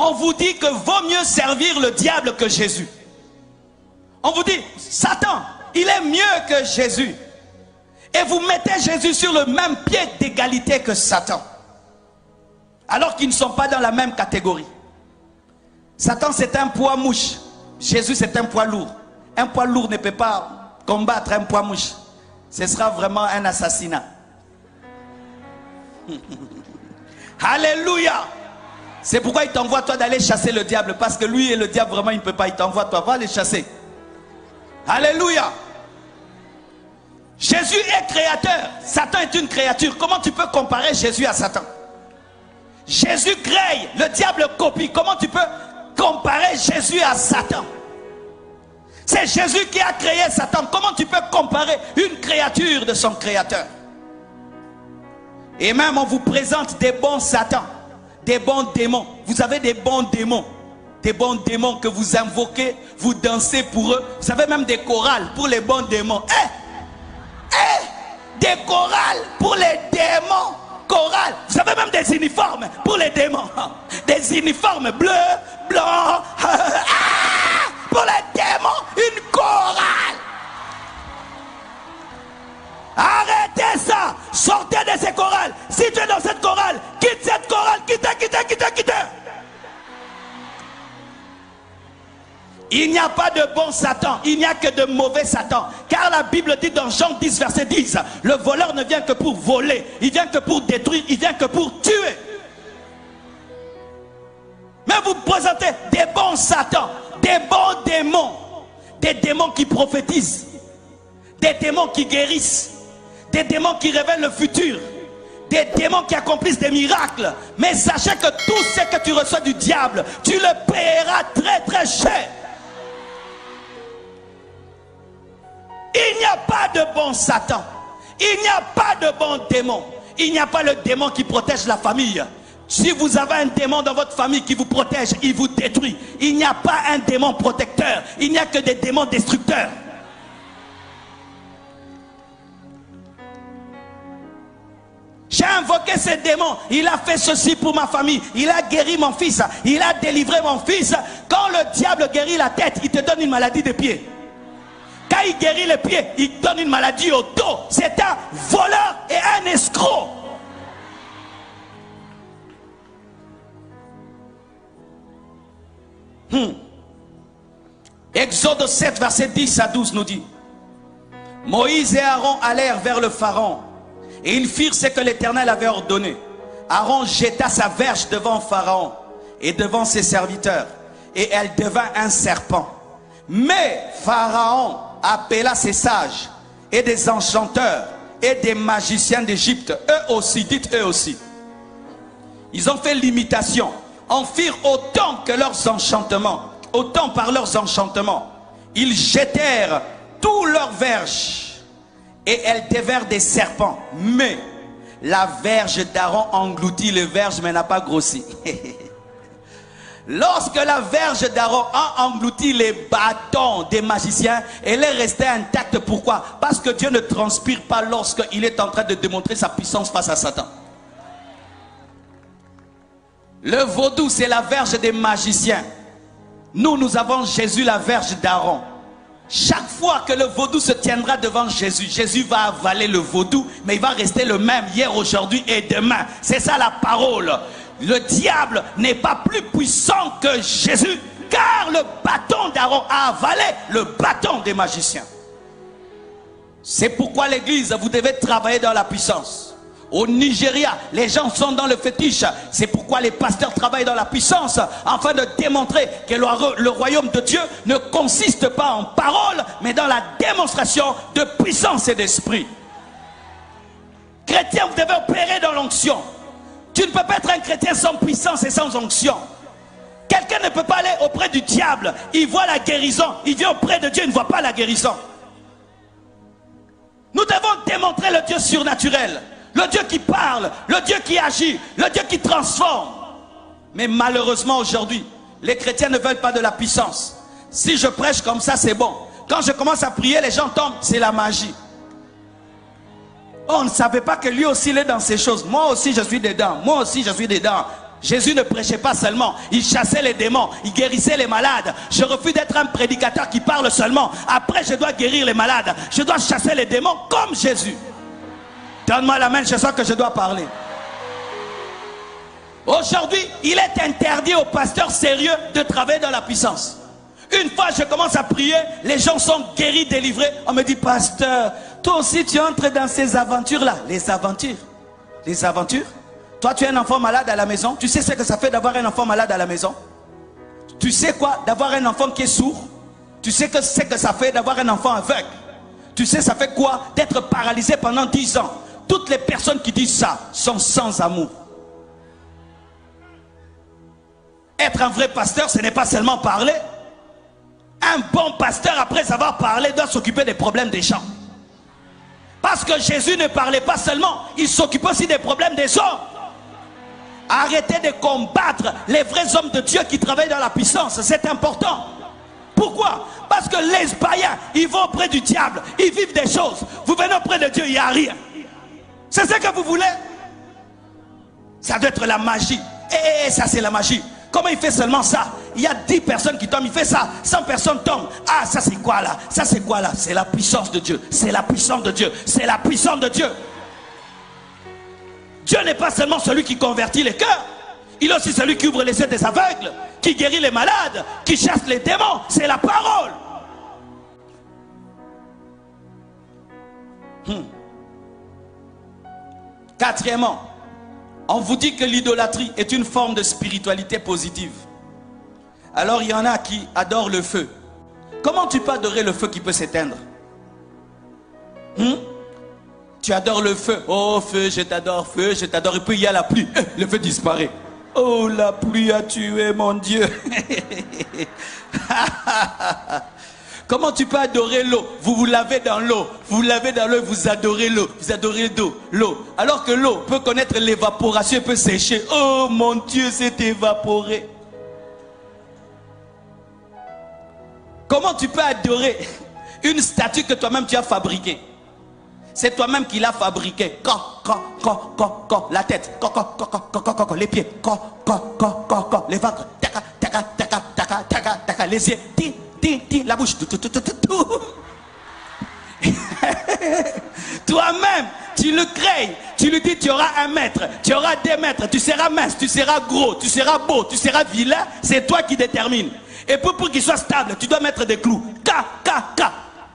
On vous dit que vaut mieux servir le diable que Jésus. On vous dit, Satan, il est mieux que Jésus. Et vous mettez Jésus sur le même pied d'égalité que Satan. Alors qu'ils ne sont pas dans la même catégorie. Satan, c'est un poids mouche. Jésus, c'est un poids lourd. Un poids lourd ne peut pas combattre un poids mouche. Ce sera vraiment un assassinat. Alléluia. C'est pourquoi il t'envoie toi d'aller chasser le diable. Parce que lui et le diable vraiment il ne peut pas. Il t'envoie toi, va les chasser. Alléluia. Jésus est créateur. Satan est une créature. Comment tu peux comparer Jésus à Satan? Jésus crée, le diable copie. Comment tu peux comparer Jésus à Satan? C'est Jésus qui a créé Satan. Comment tu peux comparer une créature de son créateur? Et même on vous présente des bons Satans, des bons démons. Vous avez des bons démons. Des bons démons que vous invoquez, vous dansez pour eux. Vous avez même des chorales pour les bons démons. Des chorales pour les démons. Chorales. Vous avez même des uniformes pour les démons. Des uniformes bleus, blancs. Pour les démons, une chorale. Arrêtez ça. Sortez de ces chorales. Si tu es dans cette chorale, quitte cette chorale. Quitte. Il n'y a pas de bon Satan, il n'y a que de mauvais Satan. Car la Bible dit dans Jean 10, verset 10, le voleur ne vient que pour voler, il vient que pour détruire, il vient que pour tuer. Mais vous présentez des bons Satans, des bons démons, des démons qui prophétisent, des démons qui guérissent, des démons qui révèlent le futur, des démons qui accomplissent des miracles. Mais sachez que tout ce que tu reçois du diable, tu le paieras très très cher. Il n'y a pas de bon Satan. Il n'y a pas de bon démon. Il n'y a pas le démon qui protège la famille. Si vous avez un démon dans votre famille qui vous protège, il vous détruit. Il n'y a pas un démon protecteur. Il n'y a que des démons destructeurs. J'ai invoqué ce démon. Il a fait ceci pour ma famille. Il a guéri mon fils. Il a délivré mon fils. Quand le diable guérit la tête, il te donne une maladie des pieds. Quand il guérit les pieds, il donne une maladie au dos. C'est un voleur et un escroc. Exode 7, verset 10 à 12 nous dit: Moïse et Aaron allèrent vers le Pharaon, et ils firent ce que l'Éternel avait ordonné. Aaron jeta sa verge devant Pharaon et devant ses serviteurs, et elle devint un serpent. Mais Pharaon appela ses sages et des enchanteurs et des magiciens d'Égypte. Eux aussi, dites eux aussi. Ils ont fait l'imitation. En firent autant que leurs enchantements. Autant par leurs enchantements. Ils jetèrent tous leurs verges et elles devinrent des serpents. Mais la verge d'Aaron engloutit les verges mais n'a pas grossi. Lorsque la verge d'Aaron a englouti les bâtons des magiciens, elle est restée intacte. Pourquoi? Parce que Dieu ne transpire pas lorsqu'il est en train de démontrer sa puissance face à Satan. Le vaudou, c'est la verge des magiciens. Nous avons Jésus, la verge d'Aaron. Chaque fois que le vaudou se tiendra devant Jésus, Jésus va avaler le vaudou, mais il va rester le même hier, aujourd'hui et demain. C'est ça la parole. Le diable n'est pas plus puissant que Jésus, car le bâton d'Aaron a avalé le bâton des magiciens. C'est pourquoi l'église, vous devez travailler dans la puissance. Au Nigeria, les gens sont dans le fétiche. C'est pourquoi les pasteurs travaillent dans la puissance, afin de démontrer que le royaume de Dieu ne consiste pas en paroles, mais dans la démonstration de puissance et d'esprit. Chrétiens, vous devez opérer dans l'onction. Tu ne peux pas être un chrétien sans puissance et sans onction. Quelqu'un ne peut pas aller auprès du diable. Il voit la guérison. Il vient auprès de Dieu, il ne voit pas la guérison. Nous devons démontrer le Dieu surnaturel. Le Dieu qui parle, le Dieu qui agit, le Dieu qui transforme. Mais malheureusement aujourd'hui, les chrétiens ne veulent pas de la puissance. Si je prêche comme ça, c'est bon. Quand je commence à prier, les gens tombent, c'est la magie. On ne savait pas que lui aussi il est dans ces choses. Moi aussi je suis dedans. Moi aussi je suis dedans. Jésus ne prêchait pas seulement, il chassait les démons, il guérissait les malades. Je refuse d'être un prédicateur qui parle seulement. Après, je dois guérir les malades. Je dois chasser les démons comme Jésus. Donne-moi la main, je sens que je dois parler. Aujourd'hui, il est interdit aux pasteurs sérieux de travailler dans la puissance. Une fois je commence à prier, les gens sont guéris, délivrés. On me dit, pasteur, toi aussi tu entres dans ces aventures-là. Les aventures? Les aventures? Toi, tu as un enfant malade à la maison. Tu sais ce que ça fait d'avoir un enfant malade à la maison? Tu sais quoi? D'avoir un enfant qui est sourd? Tu sais que c'est que ça fait d'avoir un enfant aveugle? Tu sais ça fait quoi? D'être paralysé pendant 10 ans. Toutes les personnes qui disent ça sont sans amour. Être un vrai pasteur, ce n'est pas seulement parler. Un bon pasteur, après avoir parlé, doit s'occuper des problèmes des gens. Parce que Jésus ne parlait pas seulement, il s'occupait aussi des problèmes des hommes. Arrêtez de combattre les vrais hommes de Dieu qui travaillent dans la puissance. C'est important. Pourquoi? Parce que les païens, ils vont auprès du diable. Ils vivent des choses. Vous venez auprès de Dieu, il n'y a rien. C'est ce que vous voulez? Ça doit être la magie. Et ça, c'est la magie. Comment il fait seulement ça? Il y a 10 personnes qui tombent, il fait ça, 100 personnes tombent. Ah, ça c'est quoi là? Ça c'est quoi là? C'est la puissance de Dieu. C'est la puissance de Dieu. C'est la puissance de Dieu. Dieu n'est pas seulement celui qui convertit les cœurs. Il est aussi celui qui ouvre les yeux des aveugles, qui guérit les malades, qui chasse les démons. C'est la parole. Quatrièmement, on vous dit que l'idolâtrie est une forme de spiritualité positive. Alors il y en a qui adorent le feu. Comment tu peux adorer le feu qui peut s'éteindre? Tu adores le feu. Oh feu, je t'adore, feu, je t'adore. Et puis il y a la pluie. Le feu disparaît. Oh, la pluie a tué mon Dieu. Comment tu peux adorer l'eau? Vous vous lavez dans l'eau. Vous lavez dans l'eau, vous adorez l'eau. Vous adorez l'eau. Alors que l'eau peut connaître l'évaporation et peut sécher. Oh mon Dieu, c'est évaporé. Comment tu peux adorer une statue que toi-même tu as fabriquée? C'est toi-même qui l'as fabriquée. La tête, les pieds, les ventres, les yeux, la bouche, toi-même, tu le crées. Tu lui dis, tu auras 1 mètre, tu auras 2 mètres, tu seras mince, tu seras gros, tu seras beau, tu seras vilain. C'est toi qui détermine. Et pour qu'il soit stable, tu dois mettre des clous.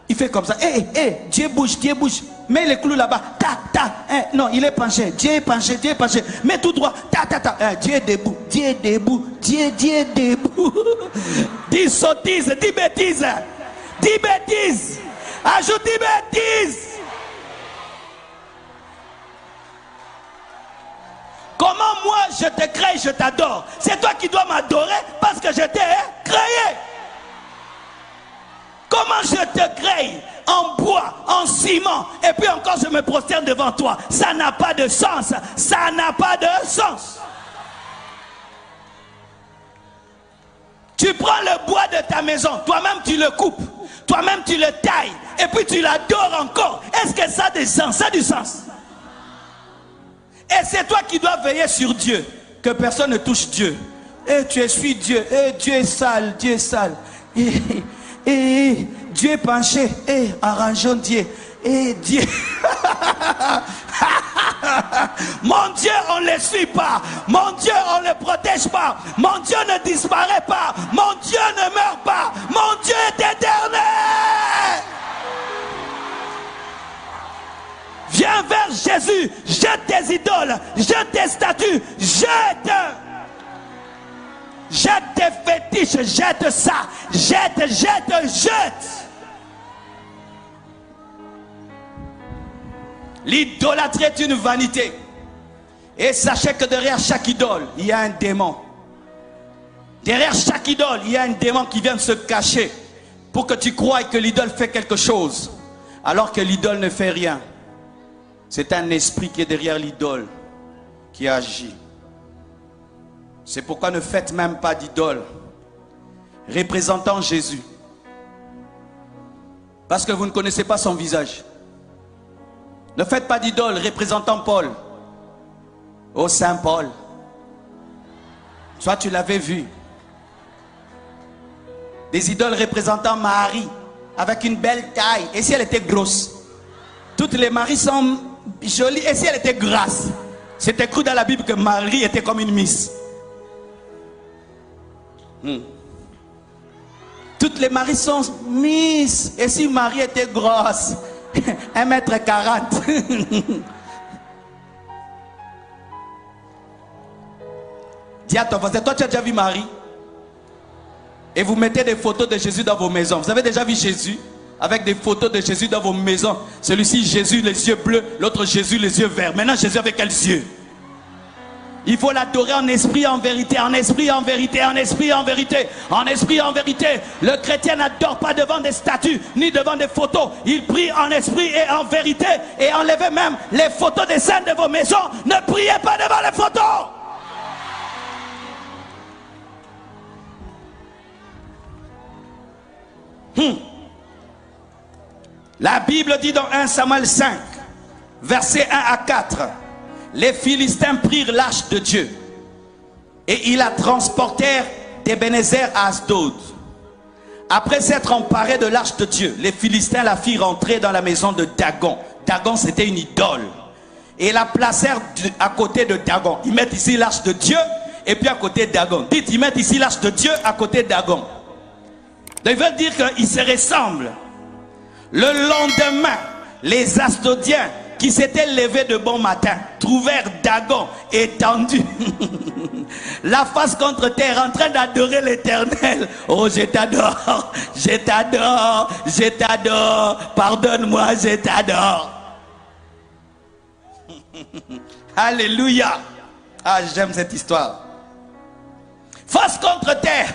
Il fait comme ça. Dieu bouge, Dieu bouge. Mets les clous là-bas. Non, il est penché. Dieu est penché, Dieu est penché. Mets tout droit. Dieu est debout, Dieu est debout, Dieu est debout. Dis sottises, dis bêtises. Dis bêtises. Ajoute 10 bêtises. Comment moi je te crée, je t'adore? C'est toi qui dois m'adorer parce que je t'ai créé. Comment je te crée en bois, en ciment, et puis encore je me prosterne devant toi? Ça n'a pas de sens. Ça n'a pas de sens. Tu prends le bois de ta maison, toi-même tu le coupes, toi-même tu le tailles, et puis tu l'adores encore. Est-ce que ça a du sens? Ça a du sens. Et c'est toi qui dois veiller sur Dieu, que personne ne touche Dieu. Et tu essuies Dieu. Et Dieu est sale, Dieu est sale. Et Dieu est penché. Et arrangeons Dieu. Et Dieu. Mon Dieu, on ne le suit pas. Mon Dieu, on ne le protège pas. Mon Dieu ne disparaît pas. Mon Dieu ne meurt pas. Mon Dieu est éternel. Viens vers Jésus, jette tes idoles, jette tes statues, jette tes fétiches, jette ça, jette. L'idolâtrie est une vanité. Et sachez que derrière chaque idole, il y a un démon. Derrière chaque idole, il y a un démon qui vient de se cacher pour que tu croies que l'idole fait quelque chose, alors que l'idole ne fait rien. C'est un esprit qui est derrière l'idole qui agit. C'est pourquoi ne faites même pas d'idole représentant Jésus, parce que vous ne connaissez pas son visage. Ne faites pas d'idole représentant Paul. Oh Saint Paul, Soit tu l'avais vu. Des idoles représentant Marie, avec une belle taille. Et si elle était grosse? Toutes les Maries sont jolies. Et si elle était grasse? C'est écrit dans la Bible que Marie était comme une miss. Toutes les Maries sont miss. Et si Marie était grosse? 1m40. Dis à ton voisin, toi tu as déjà vu Marie? Et vous mettez des photos de Jésus dans vos maisons. Vous avez déjà vu Jésus avec des photos de Jésus dans vos maisons? Celui-ci, Jésus, les yeux bleus. L'autre, Jésus, les yeux verts. Maintenant, Jésus avec quels yeux? Il faut l'adorer en esprit, en vérité. En esprit, en vérité. En esprit, en vérité. En esprit, en vérité. Le chrétien n'adore pas devant des statues, ni devant des photos. Il prie en esprit et en vérité. Et enlevez même les photos des saints de vos maisons. Ne priez pas devant les photos. La Bible dit dans 1 Samuel 5, versets 1 à 4, les Philistins prirent l'arche de Dieu et ils la transportèrent d'Ebenezer à Asdod. Après s'être emparés de l'arche de Dieu, les Philistins la firent entrer dans la maison de Dagon. Dagon, c'était une idole. Et la placèrent à côté de Dagon. Ils mettent ici l'arche de Dieu et puis à côté de Dagon. Dites, ils mettent ici l'arche de Dieu à côté de Dagon. Ils veulent dire qu'ils se ressemblent. Le lendemain, les Asdodiens qui s'étaient levés de bon matin trouvèrent Dagon étendu, la face contre terre, en train d'adorer l'Éternel. Oh, je t'adore, je t'adore, je t'adore, pardonne-moi, je t'adore. Alléluia. Ah, j'aime cette histoire. Face contre terre,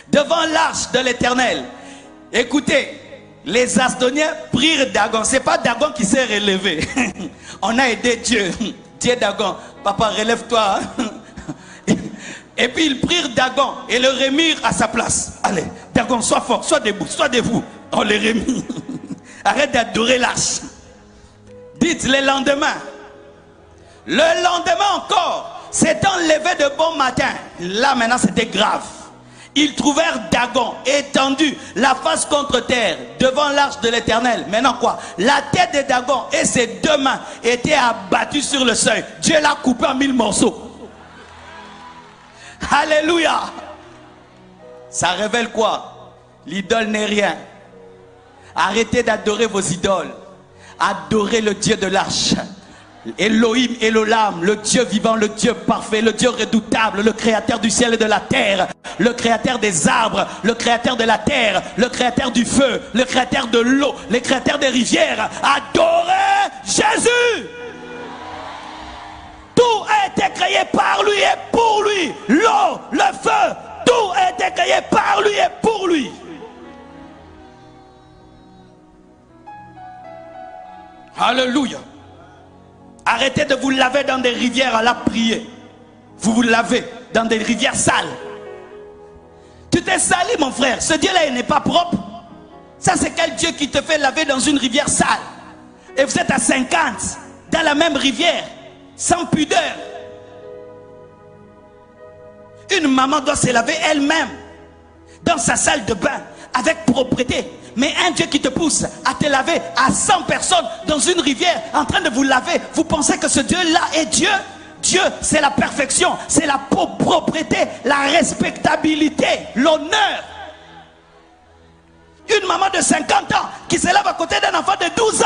devant l'arche de l'Éternel. Écoutez, les Asdoniens prirent Dagon. C'est pas Dagon qui s'est relevé. On a aidé Dieu. Dieu Dagon, papa relève-toi. Et puis ils prirent Dagon et le remirent à sa place. Allez, Dagon, sois fort, sois debout, sois debout. On le remit. Arrête d'adorer l'arche. Dites le lendemain. Le lendemain encore. S'étant levé de bon matin, là maintenant c'était grave. Ils trouvèrent Dagon étendu, la face contre terre, devant l'arche de l'Éternel. Maintenant quoi? La tête de Dagon et ses deux mains étaient abattues sur le seuil. Dieu l'a coupé en 1000 morceaux. Alléluia. Ça révèle quoi? L'idole n'est rien. Arrêtez d'adorer vos idoles. Adorez le Dieu de l'arche. Elohim, Elolam, le Dieu vivant, le Dieu parfait, le Dieu redoutable, le créateur du ciel et de la terre, le créateur des arbres, le créateur de la terre, le créateur du feu, le créateur de l'eau, le créateur des rivières. Adorez Jésus. Tout a été créé par lui et pour lui. L'eau, le feu, tout a été créé par lui et pour lui. Alléluia. Arrêtez de vous laver dans des rivières à la prier. Vous vous lavez dans des rivières sales. Tu t'es sali, mon frère. Ce Dieu-là, il n'est pas propre. Ça, c'est quel Dieu qui te fait laver dans une rivière sale? Et vous êtes à 50 dans la même rivière, sans pudeur. Une maman doit se laver elle-même dans sa salle de bain avec propreté. Mais un Dieu qui te pousse à te laver à 100 personnes dans une rivière en train de vous laver, vous pensez que ce Dieu-là est Dieu? Dieu, c'est la perfection, c'est la propreté, la respectabilité, l'honneur. Une maman de 50 ans qui se lave à côté d'un enfant de 12 ans.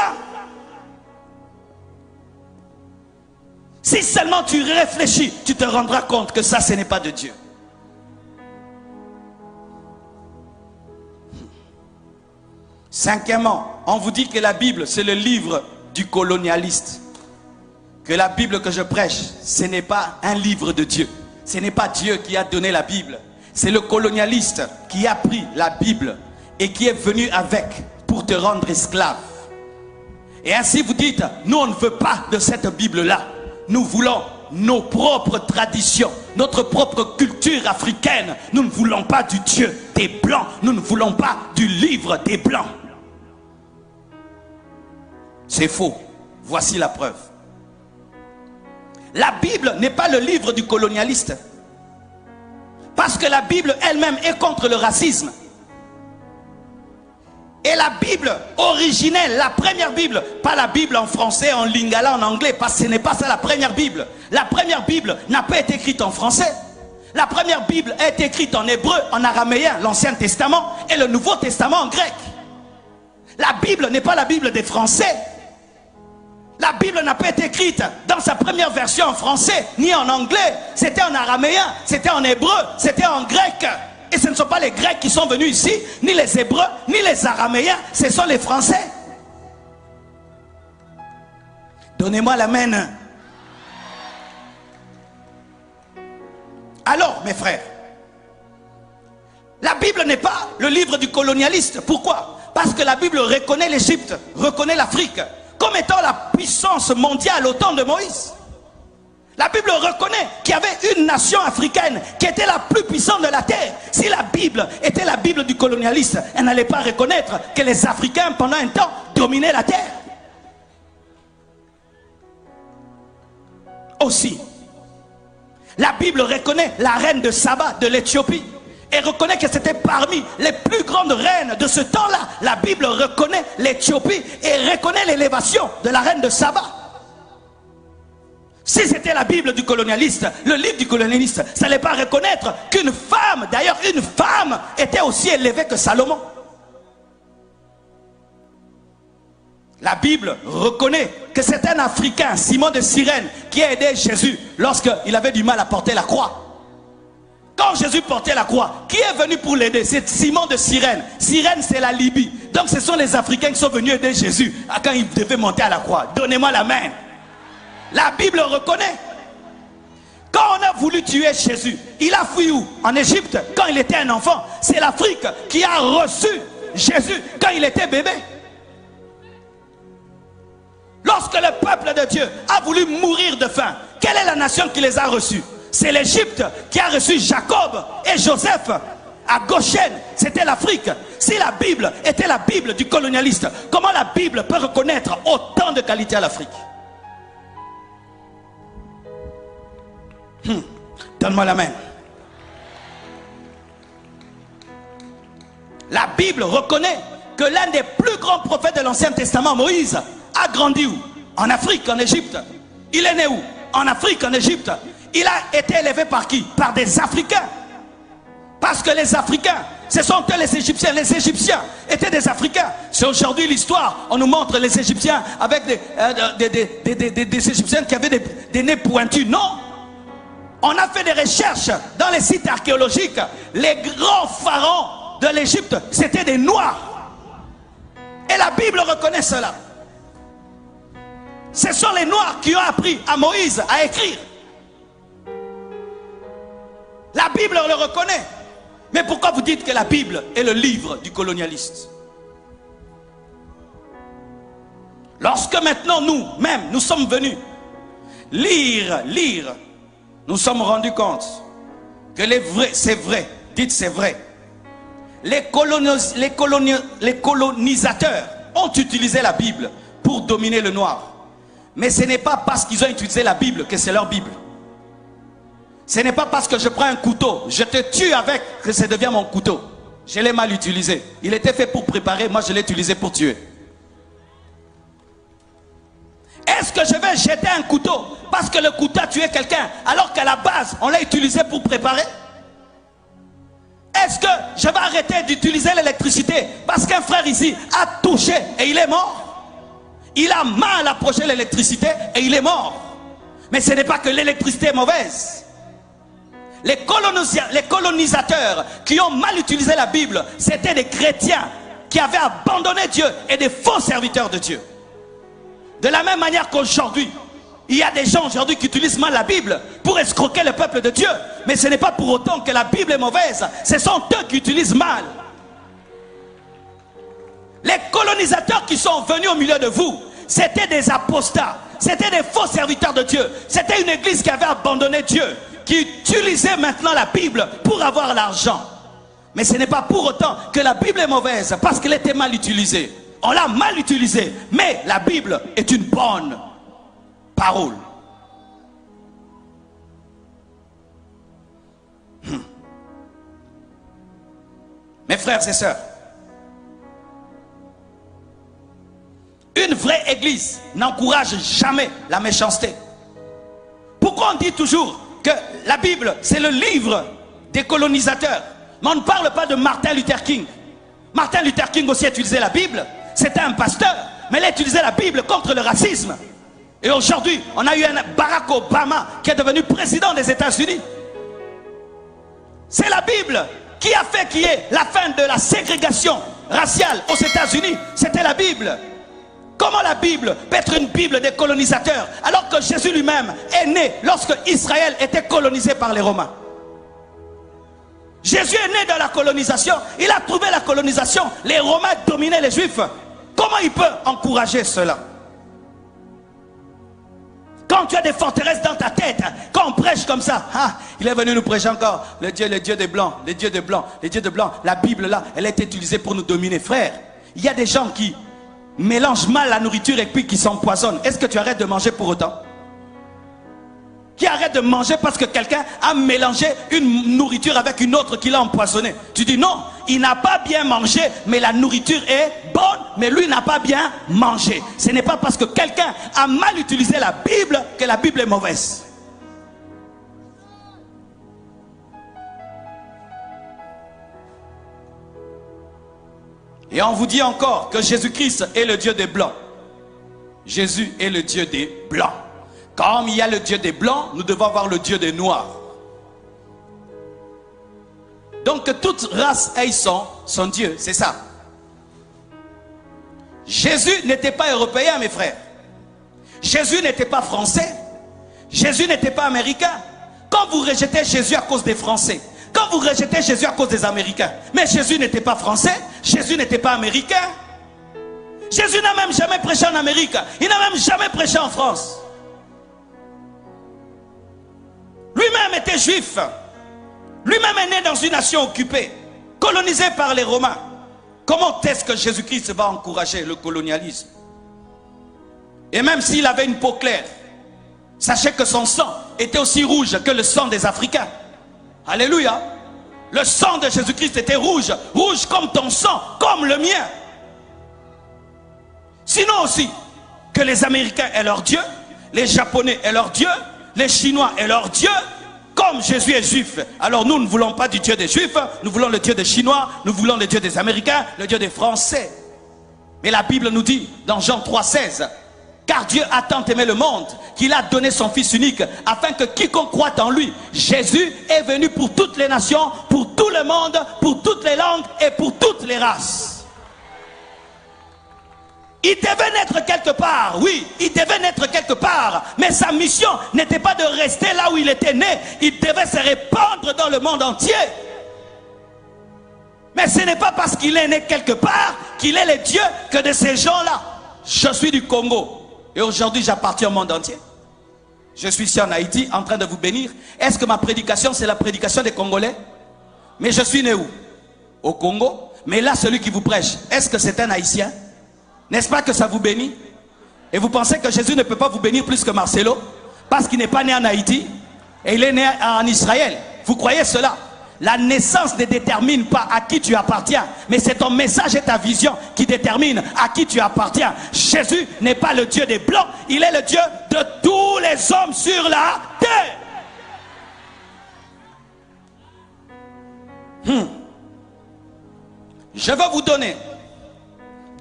Si seulement tu réfléchis, tu te rendras compte que ça, ce n'est pas de Dieu. Cinquièmement, on vous dit que la Bible, c'est le livre du colonialiste. Que la Bible que je prêche, ce n'est pas un livre de Dieu. Ce n'est pas Dieu qui a donné la Bible. C'est le colonialiste qui a pris la Bible et qui est venu avec pour te rendre esclave. Et ainsi vous dites, nous on ne veut pas de cette Bible-là. Nous voulons nos propres traditions, notre propre culture africaine. Nous ne voulons pas du Dieu des Blancs. Nous ne voulons pas du livre des Blancs. C'est faux. Voici la preuve. La Bible n'est pas le livre du colonialiste. Parce que la Bible elle-même est contre le racisme. Et la Bible originelle, la première Bible, pas la Bible en français, en lingala, en anglais, parce que ce n'est pas ça la première Bible. La première Bible n'a pas été écrite en français. La première Bible a été écrite en hébreu, en araméen, l'Ancien Testament, et le Nouveau Testament en grec. La Bible n'est pas la Bible des Français. La Bible n'a pas été écrite dans sa première version en français, ni en anglais. C'était en araméen, c'était en hébreu, c'était en grec. Et ce ne sont pas les Grecs qui sont venus ici, ni les Hébreux, ni les Araméens, ce sont les Français. Donnez-moi l'amen. Alors, mes frères, la Bible n'est pas le livre du colonialiste. Pourquoi? Parce que la Bible reconnaît l'Égypte, reconnaît l'Afrique, comme étant la puissance mondiale au temps de Moïse. La Bible reconnaît qu'il y avait une nation africaine qui était la plus puissante de la terre. Si la Bible était la Bible du colonialiste, elle n'allait pas reconnaître que les Africains, pendant un temps, dominaient la terre. Aussi, la Bible reconnaît la reine de Saba de l'Éthiopie et reconnaît que c'était parmi les plus grandes reines de ce temps-là. La Bible reconnaît l'Éthiopie et reconnaît l'élévation de la reine de Saba. Si c'était la Bible du colonialiste, le livre du colonialiste, ça n'allait pas reconnaître qu'une femme, d'ailleurs une femme, était aussi élevée que Salomon. La Bible reconnaît que c'est un Africain, Simon de Cyrène, qui a aidé Jésus lorsqu'il avait du mal à porter la croix. Quand Jésus portait la croix, qui est venu pour l'aider? C'est Simon de Cyrène. Cyrène, c'est la Libye. Donc ce sont les Africains qui sont venus aider Jésus quand il devait monter à la croix. Donnez-moi la main. La Bible reconnaît. Quand on a voulu tuer Jésus, il a fui où? En Égypte, quand il était un enfant. C'est l'Afrique qui a reçu Jésus quand il était bébé. Lorsque le peuple de Dieu a voulu mourir de faim, quelle est la nation qui les a reçus? C'est l'Égypte qui a reçu Jacob et Joseph à Goshen. C'était l'Afrique. Si la Bible était la Bible du colonialiste, comment la Bible peut reconnaître autant de qualités à l'Afrique? Donne-moi la main. La Bible reconnaît que l'un des plus grands prophètes de l'Ancien Testament, Moïse, a grandi où? En Afrique, en Égypte. Il est né où? En Afrique, en Égypte. Il a été élevé par qui? Par des Africains. Parce que les Africains, ce sont eux les Égyptiens. Les Égyptiens étaient des Africains. C'est aujourd'hui l'histoire. On nous montre les Égyptiens avec des Égyptiens qui avaient des nez pointus. Non. On a fait des recherches dans les sites archéologiques. Les grands pharaons de l'Égypte, c'était des Noirs. Et la Bible reconnaît cela. Ce sont les Noirs qui ont appris à Moïse à écrire. La Bible le reconnaît. Mais pourquoi vous dites que la Bible est le livre du colonialiste? Lorsque maintenant nous-mêmes, nous sommes venus lire, nous sommes rendus compte que c'est vrai, dites c'est vrai. Les colonisateurs ont utilisé la Bible pour dominer le noir. Mais ce n'est pas parce qu'ils ont utilisé la Bible que c'est leur Bible. Ce n'est pas parce que je prends un couteau, je te tue avec, que ça devient mon couteau. Je l'ai mal utilisé. Il était fait pour préparer, moi je l'ai utilisé pour tuer. Est-ce que je vais jeter un couteau parce que le couteau a tué quelqu'un alors qu'à la base on l'a utilisé pour préparer? Est-ce que je vais arrêter d'utiliser l'électricité parce qu'un frère ici a touché et il est mort? Il a mal approché l'électricité et il est mort. Mais ce n'est pas que l'électricité est mauvaise. Les colonisateurs qui ont mal utilisé la Bible, c'était des chrétiens qui avaient abandonné Dieu et des faux serviteurs de Dieu. De la même manière qu'aujourd'hui, il y a des gens aujourd'hui qui utilisent mal la Bible pour escroquer le peuple de Dieu. Mais ce n'est pas pour autant que la Bible est mauvaise. Ce sont eux qui utilisent mal. Les colonisateurs qui sont venus au milieu de vous, c'était des apostats. C'était des faux serviteurs de Dieu. C'était une église qui avait abandonné Dieu, qui utilisait maintenant la Bible pour avoir l'argent. Mais ce n'est pas pour autant que la Bible est mauvaise, parce qu'elle était mal utilisée. On l'a mal utilisée, mais la Bible est une bonne parole. Mes frères et sœurs, une vraie église n'encourage jamais la méchanceté. Pourquoi on dit toujours que la Bible, c'est le livre des colonisateurs? Mais on ne parle pas de Martin Luther King. Martin Luther King aussi utilisait la Bible. C'était un pasteur, mais il a utilisé la Bible contre le racisme. Et aujourd'hui, on a eu un Barack Obama qui est devenu président des États-Unis. C'est la Bible qui a fait qu'il y ait la fin de la ségrégation raciale aux États-Unis. C'était la Bible. Comment la Bible peut être une Bible des colonisateurs alors que Jésus lui-même est né lorsque Israël était colonisé par les Romains? Jésus est né dans la colonisation. Il a trouvé la colonisation. Les Romains dominaient les Juifs. Comment il peut encourager cela? Quand tu as des forteresses dans ta tête, quand on prêche comme ça, ah, il est venu nous prêcher encore le Dieu des Blancs, les dieux des Blancs, les dieux de Blancs. La Bible là, elle est utilisée pour nous dominer. Frère, il y a des gens qui mélangent mal la nourriture et puis qui s'empoisonnent. Est-ce que tu arrêtes de manger pour autant? Qui arrête de manger parce que quelqu'un a mélangé une nourriture avec une autre qui l'a empoisonné? Tu dis non, il n'a pas bien mangé, mais la nourriture est bonne, mais lui n'a pas bien mangé. Ce n'est pas parce que quelqu'un a mal utilisé la Bible que la Bible est mauvaise. Et on vous dit encore que Jésus-Christ est le Dieu des Blancs. Jésus est le Dieu des Blancs. Comme il y a le Dieu des Blancs, nous devons avoir le Dieu des Noirs. Donc que toute race ait son Dieu, c'est ça. Jésus n'était pas européen, mes frères. Jésus n'était pas français. Jésus n'était pas américain. Quand vous rejetez Jésus à cause des Français, quand vous rejetez Jésus à cause des Américains, mais Jésus n'était pas français, Jésus n'était pas américain. Jésus n'a même jamais prêché en Amérique. Il n'a même jamais prêché en France. Lui-même était juif. Lui-même est né dans une nation occupée, colonisée par les Romains. Comment est-ce que Jésus-Christ va encourager le colonialisme? Et même s'il avait une peau claire, sachez que son sang était aussi rouge que le sang des Africains. Alléluia. Le sang de Jésus-Christ était rouge, rouge comme ton sang, comme le mien. Sinon aussi, que les Américains aient leur Dieu, les Japonais aient leur Dieu, les Chinois aient leur Dieu. Comme Jésus est juif, alors nous ne voulons pas du Dieu des Juifs, nous voulons le Dieu des Chinois, nous voulons le Dieu des Américains, le Dieu des Français. Mais la Bible nous dit dans Jean 3,16, car Dieu a tant aimé le monde qu'il a donné son Fils unique, afin que quiconque croit en lui, Jésus est venu pour toutes les nations, pour tout le monde, pour toutes les langues et pour toutes les races. Il devait naître quelque part, oui, il devait naître quelque part, mais sa mission n'était pas de rester là où il était né, il devait se répandre dans le monde entier. Mais ce n'est pas parce qu'il est né quelque part qu'il est le Dieu que de ces gens-là. Je suis du Congo et aujourd'hui j'appartiens au monde entier. Je suis ici en Haïti en train de vous bénir. Est-ce que ma prédication c'est la prédication des Congolais? Mais je suis né où? Au Congo. Mais là celui qui vous prêche, est-ce que c'est un Haïtien? N'est-ce pas que ça vous bénit? Et vous pensez que Jésus ne peut pas vous bénir plus que Marcelo? Parce qu'il n'est pas né en Haïti et il est né en Israël. Vous croyez cela? La naissance ne détermine pas à qui tu appartiens, mais c'est ton message et ta vision qui détermine à qui tu appartiens. Jésus n'est pas le Dieu des Blancs, il est le Dieu de tous les hommes sur la terre. Je vais vous donner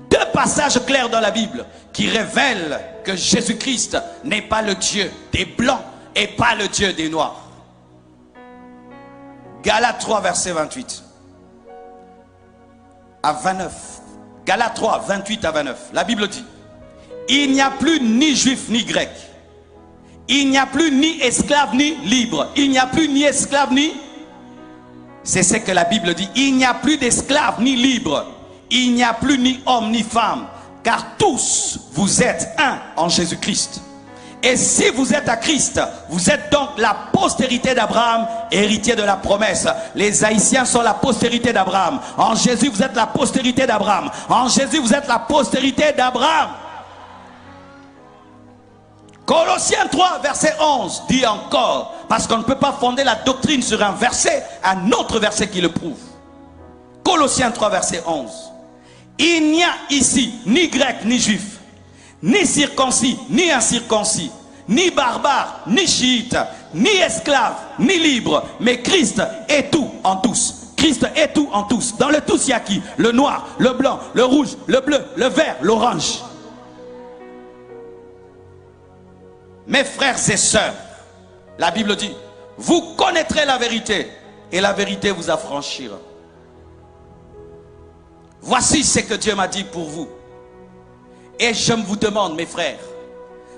deux passages clairs dans la Bible qui révèlent que Jésus-Christ n'est pas le Dieu des Blancs et pas le Dieu des Noirs. Galates 3, verset 28 à 29. Galates 3, 28 à 29. La Bible dit, il n'y a plus ni juif ni grec. Il n'y a plus ni esclave ni libre. Il n'y a plus ni esclave ni... C'est ce que la Bible dit. Il n'y a plus d'esclaves ni libres. Il n'y a plus ni homme ni femme. Car tous vous êtes un en Jésus-Christ. Et si vous êtes à Christ, vous êtes donc la postérité d'Abraham, héritier de la promesse. Les Haïtiens sont la postérité d'Abraham. En Jésus, vous êtes la postérité d'Abraham. En Jésus, vous êtes la postérité d'Abraham. Colossiens 3, verset 11, dit encore, parce qu'on ne peut pas fonder la doctrine sur un verset, un autre verset qui le prouve. Colossiens 3, verset 11. Il n'y a ici ni grec ni juif, ni circoncis ni incirconcis, ni barbare ni chiite, ni esclave ni libre, mais Christ est tout en tous. Christ est tout en tous. Dans le tous, il y a qui? Le noir, le blanc, le rouge, le bleu, le vert, l'orange. Mes frères et sœurs, la Bible dit, vous connaîtrez la vérité et la vérité vous affranchira. Voici ce que Dieu m'a dit pour vous. Et je vous demande, mes frères,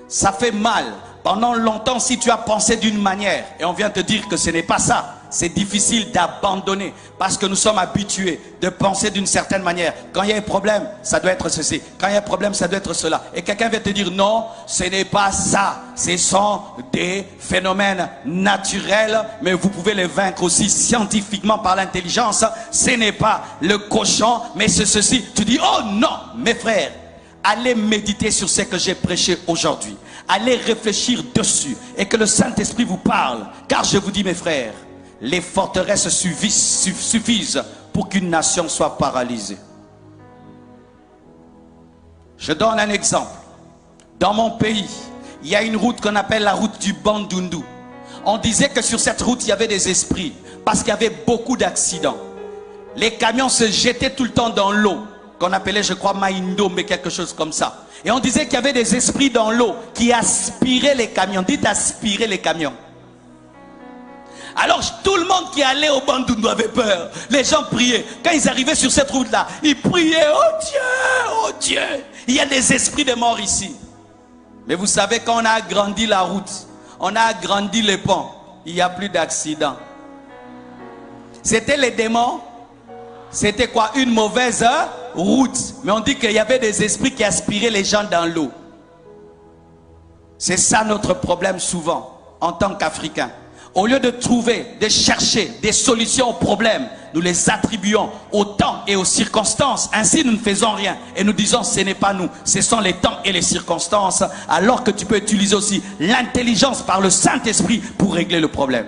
ça fait mal. Pendant longtemps, si tu as pensé d'une manière et on vient te dire que ce n'est pas ça, c'est difficile d'abandonner parce que nous sommes habitués de penser d'une certaine manière. Quand il y a un problème, ça doit être ceci. Quand il y a un problème, ça doit être cela. Et quelqu'un vient te dire non, ce n'est pas ça. Ce sont des phénomènes naturels, mais vous pouvez les vaincre aussi scientifiquement par l'intelligence. Ce n'est pas le cochon, mais c'est ceci. Tu dis oh non, mes frères, allez méditer sur ce que j'ai prêché aujourd'hui. Allez réfléchir dessus et que le Saint-Esprit vous parle. Car je vous dis, mes frères, les forteresses suffisent pour qu'une nation soit paralysée. Je donne un exemple. Dans mon pays, il y a une route qu'on appelle la route du Bandundu. On disait que sur cette route, il y avait des esprits parce qu'il y avait beaucoup d'accidents. Les camions se jetaient tout le temps dans l'eau, qu'on appelait, je crois, Maindo, mais quelque chose comme ça. Et on disait qu'il y avait des esprits dans l'eau qui aspiraient les camions. Dites aspirer les camions. Alors tout le monde qui allait au Bandundu avait peur. Les gens priaient. Quand ils arrivaient sur cette route-là, ils priaient. Oh Dieu, oh Dieu. Il y a des esprits de mort ici. Mais vous savez, quand on a agrandi la route, on a agrandi les ponts, il n'y a plus d'accidents. C'était les démons. C'était quoi? Une mauvaise route. Mais on dit qu'il y avait des esprits qui aspiraient les gens dans l'eau. C'est ça notre problème souvent, en tant qu'Africains. Au lieu de trouver, de chercher des solutions aux problèmes, nous les attribuons au temps et aux circonstances. Ainsi, nous ne faisons rien. Et nous disons, ce n'est pas nous, ce sont les temps et les circonstances. Alors que tu peux utiliser aussi l'intelligence par le Saint-Esprit pour régler le problème.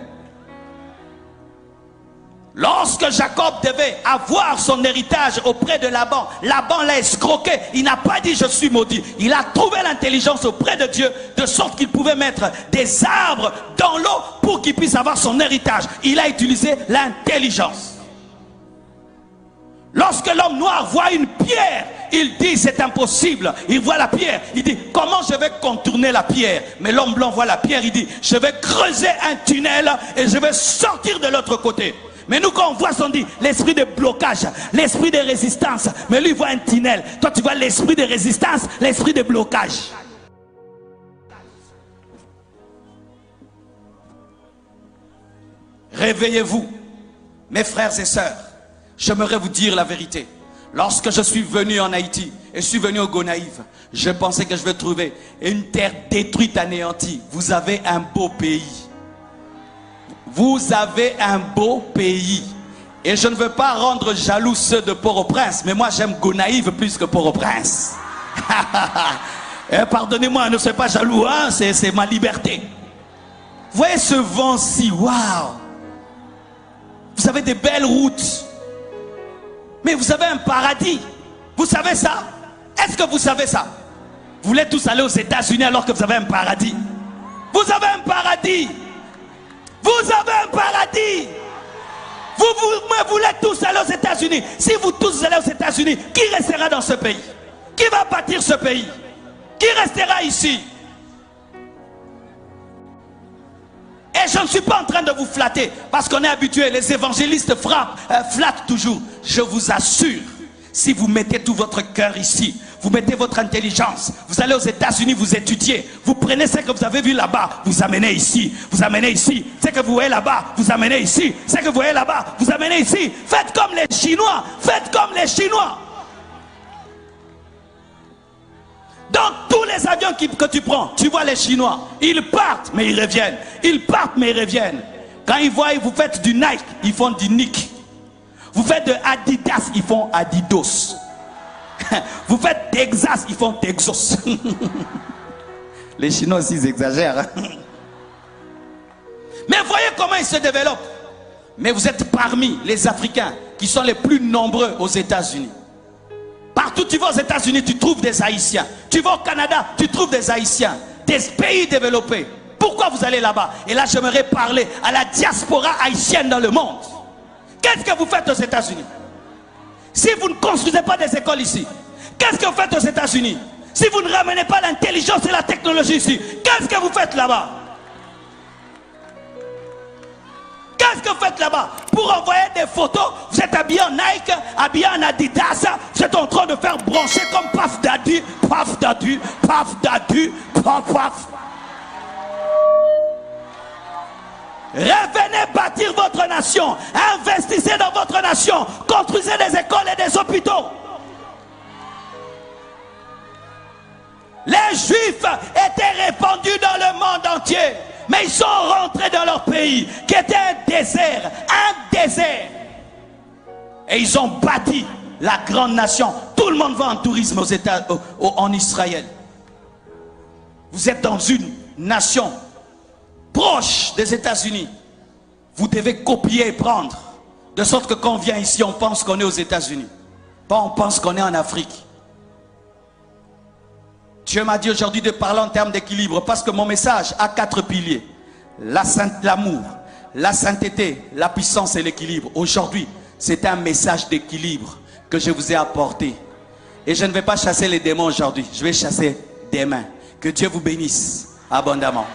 Lorsque Jacob devait avoir son héritage auprès de Laban, Laban l'a escroqué. Il n'a pas dit je suis maudit. Il a trouvé l'intelligence auprès de Dieu de sorte qu'il pouvait mettre des arbres dans l'eau pour qu'il puisse avoir son héritage. Il a utilisé l'intelligence. Lorsque l'homme noir voit une pierre, il dit c'est impossible. Il voit la pierre, il dit comment je vais contourner la pierre? Mais l'homme blanc voit la pierre, il dit je vais creuser un tunnel et je vais sortir de l'autre côté. Mais nous quand on voit, on dit l'esprit de blocage, l'esprit de résistance. Mais lui il voit un tunnel. Toi tu vois l'esprit de résistance, l'esprit de blocage. Réveillez-vous, mes frères et sœurs. J'aimerais vous dire la vérité. Lorsque je suis venu en Haïti et je suis venu au Gonaïve, je pensais que je vais trouver une terre détruite, anéantie. Vous avez un beau pays. Vous avez un beau pays. Et je ne veux pas rendre jaloux ceux de Port-au-Prince, mais moi j'aime Gonaïve plus que Port-au-Prince. Pardonnez-moi, ne soyez pas jaloux, hein? C'est ma liberté. Vous voyez ce vent-ci, waouh! Vous avez des belles routes. Mais vous avez un paradis. Vous savez ça? Est-ce que vous savez ça? Vous voulez tous aller aux États-Unis alors que vous avez un paradis? Vous avez un paradis. Vous avez un paradis. Vous voulez tous aller aux États-Unis. Si vous tous allez aux États-Unis, qui restera dans ce pays? Qui va bâtir ce pays? Qui restera ici? Et je ne suis pas en train de vous flatter parce qu'on est habitué, les évangélistes flattent toujours. Je vous assure, si vous mettez tout votre cœur ici, vous mettez votre intelligence, vous allez aux États-Unis, vous étudiez, vous prenez ce que vous avez vu là-bas, vous amenez ici, vous amenez ici, ce que vous voyez là-bas, vous amenez ici, ce que vous voyez là-bas, vous amenez ici. Faites comme les Chinois, faites comme les Chinois. Dans tous les avions que tu prends, tu vois les Chinois, ils partent mais ils reviennent, ils partent mais ils reviennent. Quand ils voient, vous faites du Nike, ils font du Nike. Vous faites de Adidas, ils font Adidas. Vous faites Texas, ils font Texas. Les Chinois aussi, ils exagèrent. Mais voyez comment ils se développent. Mais vous êtes parmi les Africains qui sont les plus nombreux aux États-Unis. Partout tu vas aux États-Unis, tu trouves des Haïtiens. Tu vas au Canada, tu trouves des Haïtiens. Des pays développés. Pourquoi vous allez là-bas? Et là, j'aimerais parler à la diaspora haïtienne dans le monde. Qu'est-ce que vous faites aux États-Unis? Si vous ne construisez pas des écoles ici, qu'est-ce que vous faites aux États-Unis? Si vous ne ramenez pas l'intelligence et la technologie ici, qu'est-ce que vous faites là-bas? Qu'est-ce que vous faites là-bas? Pour envoyer des photos, vous êtes habillé en Nike, habillé en Adidas, vous êtes en train de faire brancher comme paf dadu, paf dadu, paf dadu, paf paf. Revenez bâtir votre nation, investissez dans votre nation, construisez des écoles et des hôpitaux. Les Juifs étaient répandus dans le monde entier. Mais ils sont rentrés dans leur pays, qui était un désert, Et ils ont bâti la grande nation. Tout le monde va en tourisme en Israël. Vous êtes dans une nation proche des États-Unis. Vous devez copier et prendre. De sorte que quand on vient ici, on pense qu'on est aux États-Unis. Pas on pense qu'on est en Afrique. Dieu m'a dit aujourd'hui de parler en termes d'équilibre parce que mon message a 4 piliers. L'amour, la sainteté, la puissance et l'équilibre. Aujourd'hui, c'est un message d'équilibre que je vous ai apporté. Et je ne vais pas chasser les démons aujourd'hui. Je vais chasser des mains. Que Dieu vous bénisse abondamment.